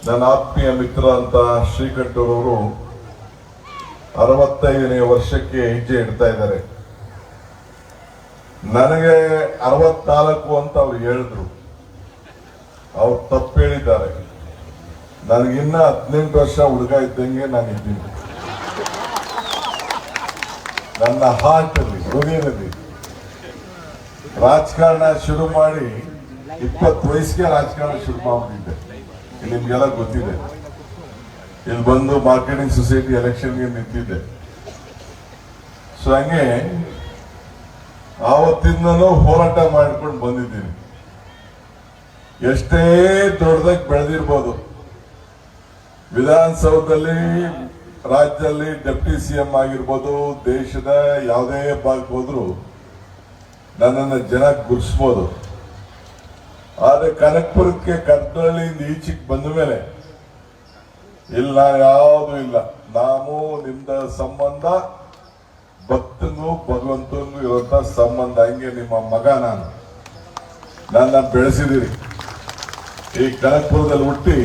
ನನ್ನ ಆತ್ಮೀಯ ಮಿತ್ರ ಅಂತ ಶ್ರೀಕಂಠರವರು 65ನೇ ವರ್ಷಕ್ಕೆ ಹೆಜ್ಜೆ ಇಡ್ತಾ ಇದ್ದಾರೆ. ನನಗೆ 64 ಅಂತ ಅವ್ರು ಹೇಳಿದ್ರು. ಅವ್ರು ತಪ್ಪು ಹೇಳಿದ್ದಾರೆ. ನನಗಿನ್ನ 18 ವರ್ಷ ಹುಡುಗ ಇದ್ದಂಗೆ ನಾನು ಇದ್ದೀನಿ. ನನ್ನ ಹಾರ್ಟ್ ಅಲ್ಲಿ, ಹೃದಯದಲ್ಲಿ ರಾಜಕಾರಣ ಶುರು ಮಾಡಿ 20 ವಯಸ್ಸಿಗೆ ರಾಜಕಾರಣ ಶುರು ಮಾಡಿದ್ದೆ. ನಿಮ್ಗೆಲ್ಲ ಗೊತ್ತಿದೆ. ಇಲ್ಲಿ ಬಂದು ಮಾರ್ಕೆಟಿಂಗ್ ಸೊಸೈಟಿ ಎಲೆಕ್ಷನ್ಗೆ ನಿಂತಿದ್ದೆ. ಸೊ ಹಂಗೆ ಆವತ್ತಿಂದನೂ ಹೋರಾಟ ಮಾಡ್ಕೊಂಡು ಬಂದಿದ್ದೀನಿ. ಎಷ್ಟೇ ದೊಡ್ಡದಾಗಿ ಬೆಳೆದಿರ್ಬೋದು, ವಿಧಾನಸೌಧದಲ್ಲಿ ರಾಜ್ಯದಲ್ಲಿ ಡೆಪ್ಟಿ ಸಿಎಂ ಆಗಿರ್ಬೋದು, ದೇಶದ ಯಾವುದೇ ಭಾಗಕ್ಕೆ ಹೋದ್ರು ನನ್ನನ್ನು ಜನ ಗುರ್ಸ್ಬೋದು. ಆದ್ರೆ ಕನಕಪುರಕ್ಕೆ ಕರ್ತಳ್ಳಿಯಿಂದ ಈಚೆಗೆ ಬಂದ ಮೇಲೆ ಇಲ್ಲ, ಯಾವುದು ಇಲ್ಲ. ನಾವು ನಿಮ್ದ ಸಂಬಂಧ ಭಕ್ತನಿಗೂ ಭಗವಂತನಿಗೂ ಇರುವಂತ ಸಂಬಂಧ. ಹಂಗೆ ನಿಮ್ಮ ಮಗ ನನ್ನ ಬೆಳೆಸಿದಿರಿ. ಈ ಕನಕಪುರದಲ್ಲಿ ಹುಟ್ಟಿ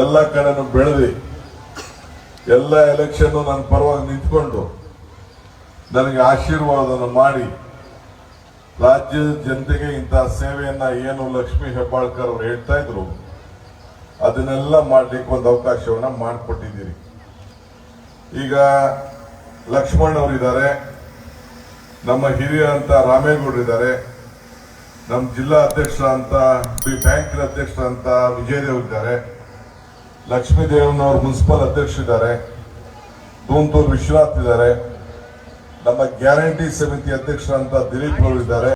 ಎಲ್ಲ ಕಡೆನೂ ಬೆಳೆದಿ, ಎಲ್ಲ ಎಲೆಕ್ಷನ್ ನನ್ನ ಪರವಾಗಿ ನಿಂತ್ಕೊಂಡು ನನಗೆ ಆಶೀರ್ವಾದನ ಮಾಡಿ ರಾಜ್ಯದ ಜನತೆಗೆ ಇಂತಹ ಸೇವೆಯನ್ನ ಏನು ಲಕ್ಷ್ಮೀ ಹೆಬ್ಬಾಳ್ಕರ್ ಅವರು ಹೇಳ್ತಾ ಇದ್ರು ಅದನ್ನೆಲ್ಲ ಮಾಡ್ಲಿಕ್ಕೆ ಒಂದು ಅವಕಾಶವನ್ನ ಮಾಡಿಕೊಟ್ಟಿದ್ದೀರಿ. ಈಗ ಲಕ್ಷ್ಮಣ್ ಅವರಿದ್ದಾರೆ, ನಮ್ಮ ಹಿರಿಯ ಅಂತ ರಾಮೇಗೌಡರಿದ್ದಾರೆ, ನಮ್ಮ ಜಿಲ್ಲಾ ಅಧ್ಯಕ್ಷರಂತ ಬ್ಯಾಂಕಿನ ಅಧ್ಯಕ್ಷರಂತ ವಿಜಯದೇವ್ ಇದ್ದಾರೆ, ಲಕ್ಷ್ಮೀದೇವನವರು ಮುನ್ಸಿಪಲ್ ಅಧ್ಯಕ್ಷರಿದ್ದಾರೆ, ದೂಂತೂರು ವಿಶ್ವನಾಥ್ ಇದ್ದಾರೆ, ನಮ್ಮ ಗ್ಯಾರಂಟಿ ಸಮಿತಿ ಅಧ್ಯಕ್ಷರಂತ ದಿಲೀಪ್ ಅವರು ಇದ್ದಾರೆ.